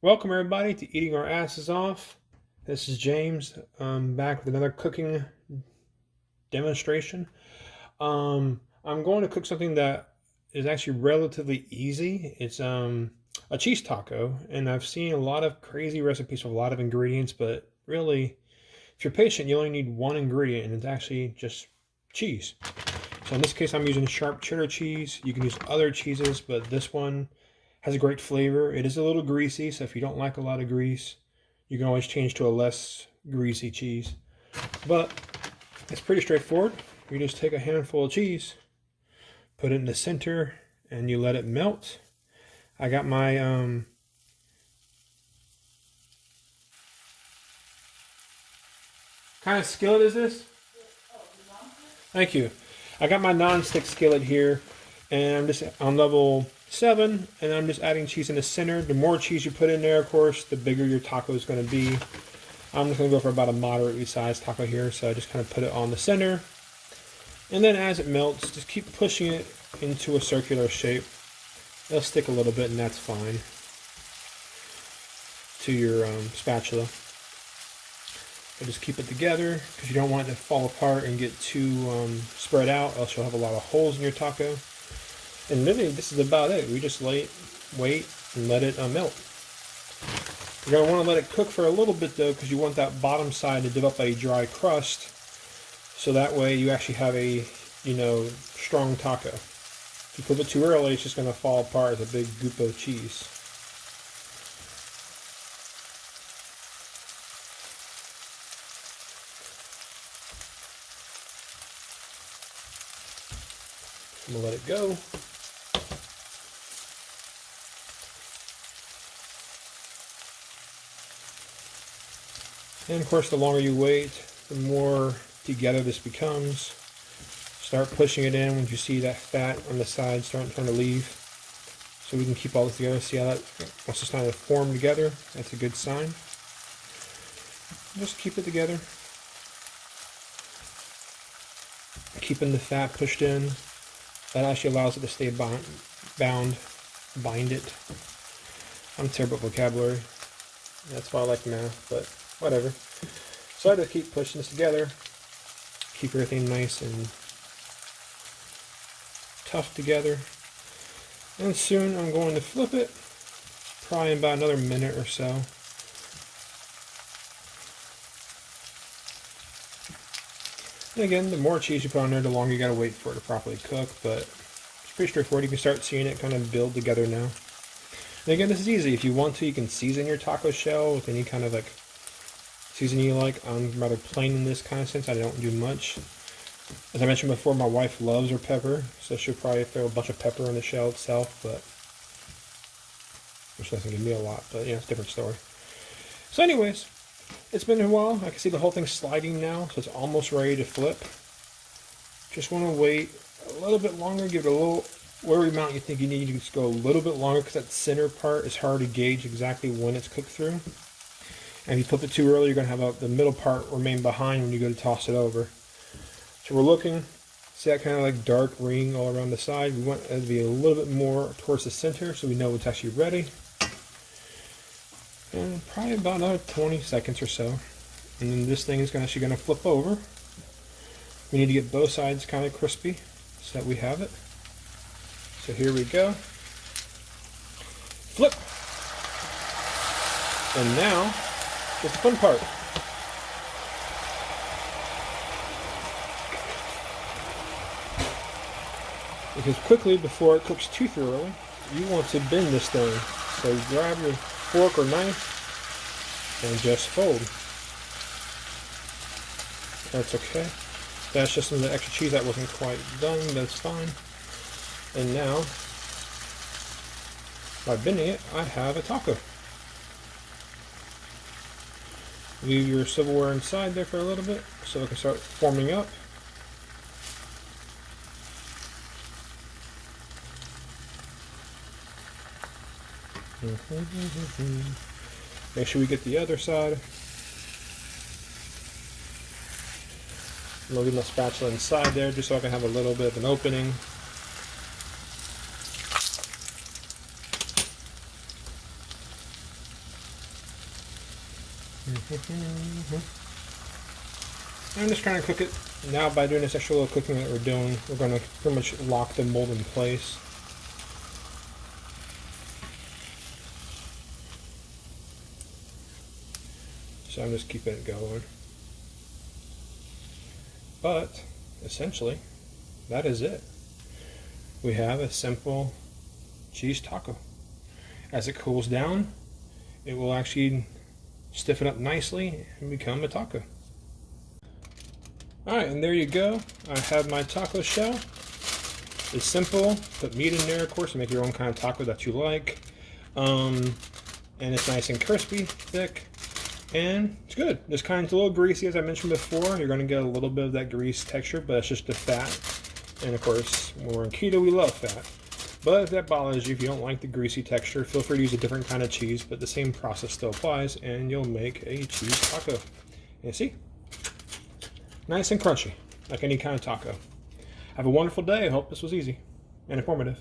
Welcome everybody to Eating Our Asses Off. This is James. I'm back with another cooking demonstration. I'm going to cook something that is actually relatively easy. It's a cheese taco, and I've seen a lot of crazy recipes with a lot of ingredients, but really, if you're patient, you only need one ingredient, and it's actually just cheese. So in this case, I'm using sharp cheddar cheese. You can use other cheeses, but this one has a great flavor. It is a little greasy, so if you don't like a lot of grease, you can always change to a less greasy cheese. But it's pretty straightforward. You just take a handful of cheese, put it in the center, and you let it melt. I got my kind of skillet is this? Thank you. I got my non-stick skillet here, and I'm just on level 7, and I'm just adding cheese in the center. The more cheese you put in there, of course, the bigger your taco is going to be. I'm just going to go for about a moderately sized taco here, so I just kind of put it on the center. And then as it melts, just keep pushing it into a circular shape. It'll stick a little bit, and that's fine, to your spatula. So just keep it together because you don't want it to fall apart and get too spread out, else you'll have a lot of holes in your taco. And really, this is about it. We just wait and let it melt. You're going to want to let it cook for a little bit though, because you want that bottom side to develop a dry crust, so that way you actually have a strong taco. If you cook it too early, it's just going to fall apart as a big goop of cheese. I'm going to let it go. And of course, the longer you wait, the more together this becomes. Start pushing it in when you see that fat on the side starting to leave. So we can keep all this together. See how that wants to start to form together? That's a good sign. Just keep it together. Keeping the fat pushed in. That actually allows it to stay bind it. I'm terrible at vocabulary. That's why I like math, but whatever. So I just keep pushing this together. Keep everything nice and tough together. And soon I'm going to flip it, probably in about another minute or so. And again, the more cheese you put on there, the longer you gotta wait for it to properly cook, but it's pretty straightforward. You can start seeing it kind of build together now. And again, this is easy. If you want to, you can season your taco shell with any kind of like seasoning you like. I'm rather plain in this kind of sense. I don't do much. As I mentioned before, my wife loves her pepper, so she'll probably throw a bunch of pepper in the shell itself, but which doesn't give me a lot, but yeah, it's a different story. So anyways, it's been a while. I can see the whole thing sliding now, so it's almost ready to flip. Just want to wait a little bit longer, give it a little, whatever amount you think you need, you can just go a little bit longer because that center part is hard to gauge exactly when it's cooked through. And if you flip it too early, you're going to have the middle part remain behind when you go to toss it over. So we're looking, see that kind of like dark ring all around the side. We want it to be a little bit more towards the center so we know it's actually ready. And probably about another 20 seconds or so. And then this thing is actually going to flip over. We need to get both sides kind of crispy so that we have it. So here we go. Flip! And now, it's the fun part. Because quickly, before it cooks too thoroughly, you want to bend this thing. So grab your fork or knife and just fold. That's okay. That's just some of the extra cheese that wasn't quite done. That's fine. And now, by bending it, I have a taco. Leave your silverware inside there for a little bit so it can start forming up. Make sure we get the other side. I'm going to leave my spatula inside there just so I can have a little bit of an opening. I'm just trying to cook it. Now by doing this extra little cooking that we're doing, we're going to pretty much lock the mold in place. So I'm just keeping it going. But essentially, that is it. We have a simple cheese taco. As it cools down, it will actually stiffen up nicely and become a taco. Alright, and there you go. I have my taco shell. It's simple. Put meat in there, of course, to make your own kind of taco that you like. And it's nice and crispy, thick, and it's good. It's kind of a little greasy, as I mentioned before. You're going to get a little bit of that grease texture, but that's just the fat. And of course, when we're in keto, we love fat. But if that bothers you, if you don't like the greasy texture, feel free to use a different kind of cheese, but the same process still applies, and you'll make a cheese taco. And see? Nice and crunchy, like any kind of taco. Have a wonderful day. I hope this was easy and informative.